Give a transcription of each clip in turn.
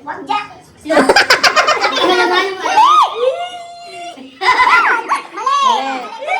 Wag dyan. Mali!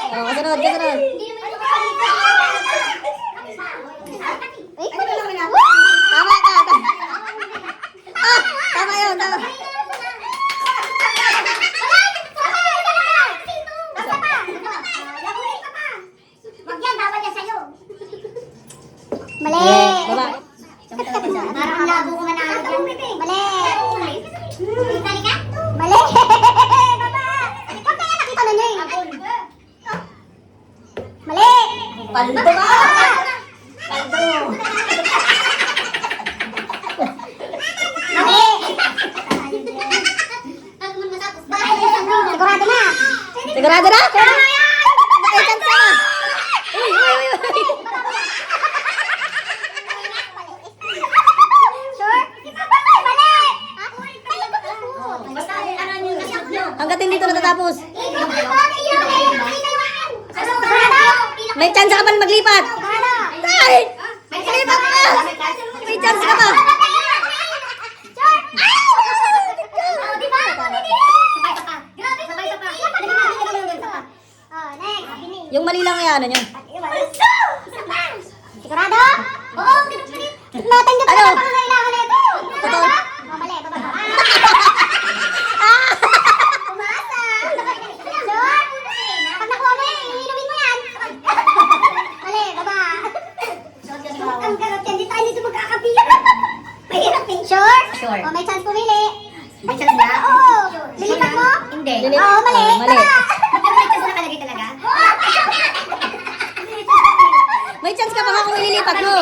Oh, kasunod, kasunod. Tama ka. Ah, tama yun, tama. Wag yan, bawal yan sa'yo. Mali. Baba. Parang labo ko manalo dyan. Mali. Dali ka? Mali. Baba. Ikaw kaya nakita na niya eh. Mali. Paldo ba? Paldo. Mali. Sigurado na. Sigurado na? Tama yan. May chance na. Uy, uy, uy, uy. Sure? Mali. Basta Hanggat hindi ito natatapos. Sigurado. May chance ka pa na maglipat. Ay! Maglipat ka! May chance ka pa. Yung mali lang yan, ano nyo? Sigurado? Oo, natanggap Ano? na pa kailangan na ito. Totoo? Mali, baba. Umasa. Sure? Pag nakuha mo yan, iinumin mo yan. Mali, baba. Ang garot yan, di tayo dito magkakapiyan. Mahirap eh. Sure? Sure. O, may chance pumili. May chance na? Oo. Lilipat mo? Hindi. Oo, mali. Oh, mali. Baba. May chance ka pa nga kung ililipat mo.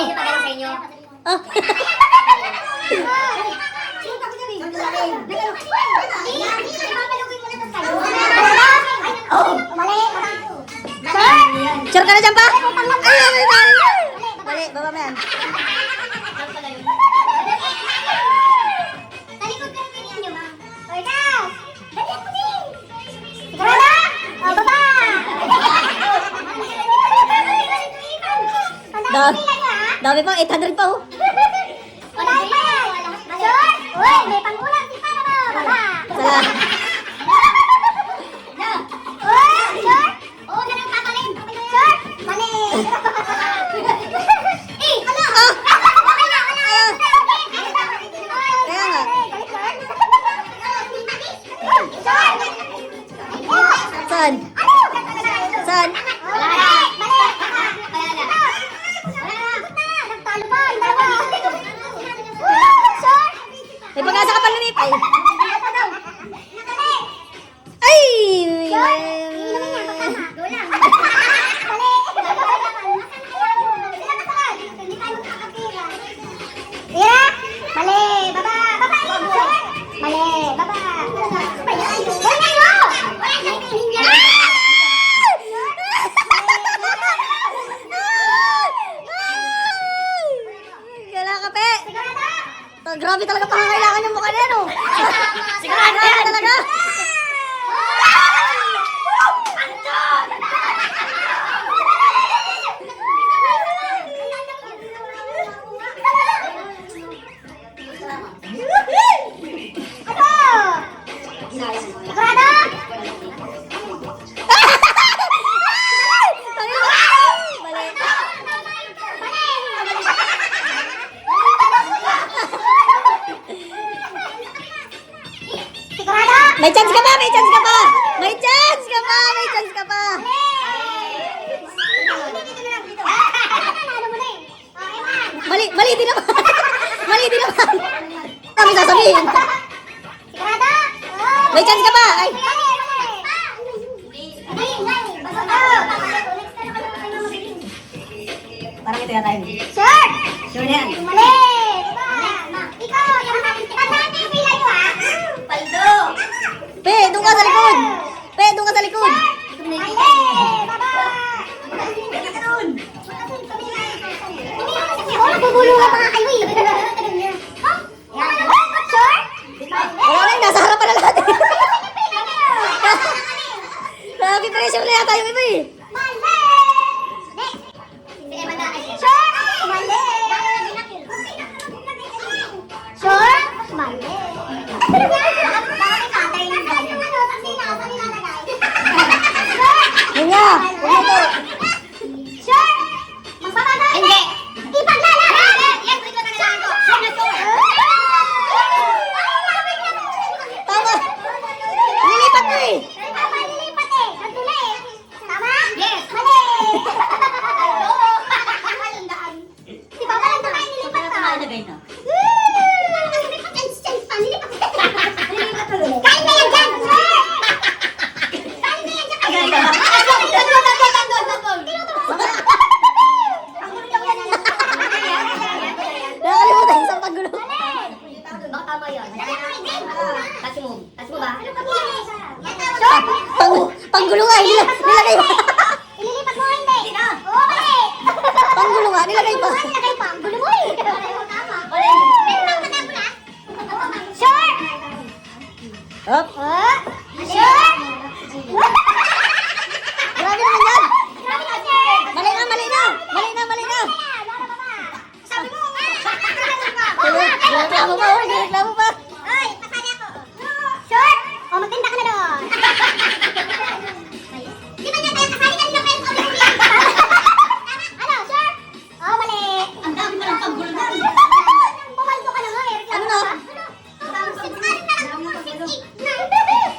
Oh. Sure ka na dyan pa? Ay, ay, ay. Mali, baba mo yan. Dami pang 800 pa oh. May pangulang si Para mo. Baba. Sala. Sure? Oo, ganun kapalim. Sure? Mali. Eh, ano? Wala. Kaya nga. Saan? Saan? May pag-asa ka pa lumipay. Ay! Mali, baba, baba, mali, baba. Gala ka, pe. Grabe talaga pangangailangan yung mukha niya, no? Sigurado yan talaga. May chance ka pa! May chance ka pa! May chance ka pa! May chance ka pa! Mali! Mali din naman! Mali din naman! Kami sasabihin! May chance ka pa! Ay! Parang ito yata yun. Sure! Sure na yan. Mali! Ikaw, tandaan niyo yung pila niyo, ha? Paldo! Pe, doon ka sa likod! Pe, doon ka sa likod! Mali! Baba! Nagbubulungan pa nga kayo, eh. Sure? Wala na yun, nasa harapan na lahat. Nakakipresyo na yata yung iba eh. Mali! Sure? Mali! Sure? Mali! Lalagay na. Kain na yan dyan! Kain na yan dyan! Nakalimutan isang paggulo. Baka tama yun. Touch mo. Touch mo ba? Panggulo nga, nilagay pa. Ililipat mo hindi. Oo, mali. Panggulo nga, nilagay pa. Nilagay pa. Ang gulo mo eh. Pero lang matapos na. Sure! Hop. Sure! Grabe naman yan. Grabe ka, sir! Mali na, mali na. Mali na, mali na. Sabi mo nga. Reklamo pa, reklamo pa. Ay, pasali ako. Sure! O, magtinda ka na doon. Di ba niya tayo kasali kanina pa yung ulit ulit? Ano, sure? O, mali. Ang dami pa ng panggulo na. Pumaldo ka na nga eh. Ano na?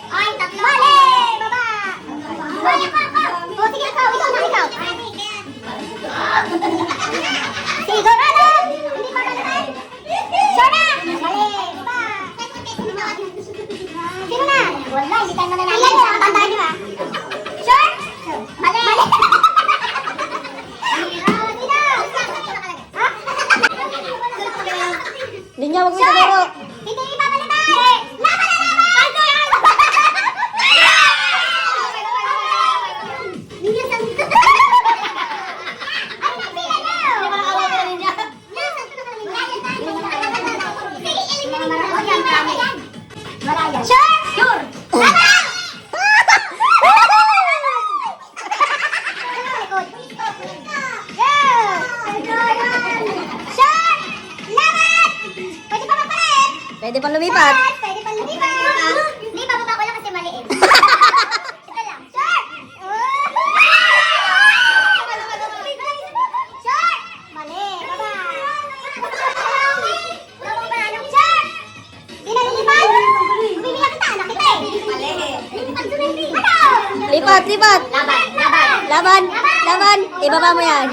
Ay, tatlo. Mali! Baba! Ay, o, sige, ikaw. Ikaw na, ikaw. Sigurado! Hindi pa naman. Sure na! Mali! Baba! Sino na? Wala, hindi tayo mananalo. Ilan sa tandaan niyo ah? Sure? Mali! Mali! Sino? Ha? Hindi niya wag mo siguro. Hindi ipapalitan! Laban na laban! Hindi sa... Ano na pila niyo? Sure! Sure! Laban! Sure! Laban! Pwede pa magpalit? Pwede pa lumipat. Pwede pa lumipat. Hindi, bababa ko lang kasi maliit. Ito lang. Sure! Sure! Mali. Baba. Sure! Di na lilipat? Bumibigyan kita. Anak kita eh. Mali. Ano? Lipat, lipat. Laban. Laban. Laban, laban. Ibaba mo yan.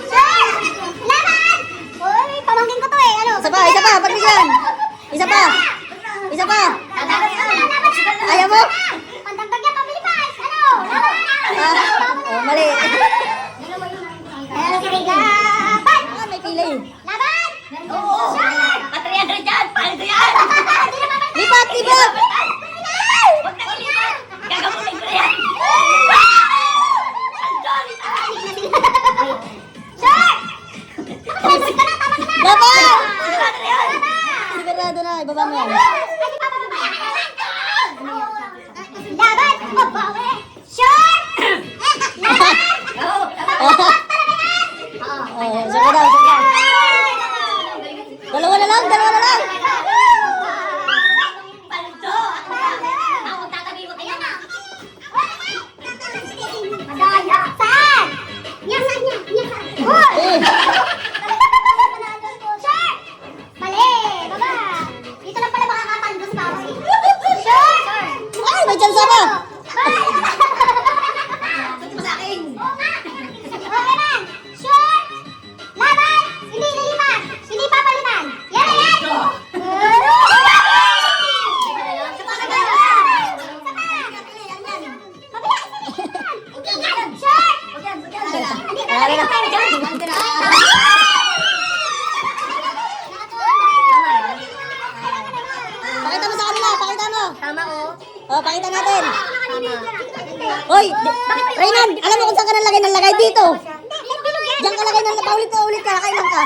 Sure! Laban! Uy, pamangkin ko to eh. Ano? Isa pa, pagbigyan. Isa pa. Isa pa. Ayaw mo? Pantagtag yan, pamilipas. Ano? Laban! Oh, mali. Laban! Ah, may pila eh. Laban! Sure! Patriyan rin dyan. Paano yan? Hindi na papalitan. Lipat, lipat. Huwag na ilipat. Gagamutin ko yan. Sure! Nakapagod ka na, tama ka na. Laban! Sigurado na, ibaba mo yan. Laban! Oh, bawi! Sure! Laban! Oh, sige daw, sige daw. Dalawa na lang, dalawa na lang. Ayan na. Madaya. Saan? Yan, saan yan? Yan, saan? Uy! Eh, Sure! Mali! Baba! Dito lang pala makakapando sa baboy. Sure! ay, may chance pa. Sa akin. Okay na. Sure! Laban! Hindi lilipat! Hindi papalitan! Yan na yan! Wala na. Pakita mo sa kanila, pakita mo. Tama ko. Oh, pakita natin. Hoy, Raynan, alam mo kung saan ka nalagay ng lagay dito? Diyan ka lagay ng paulit na ulit ka, kailan ka?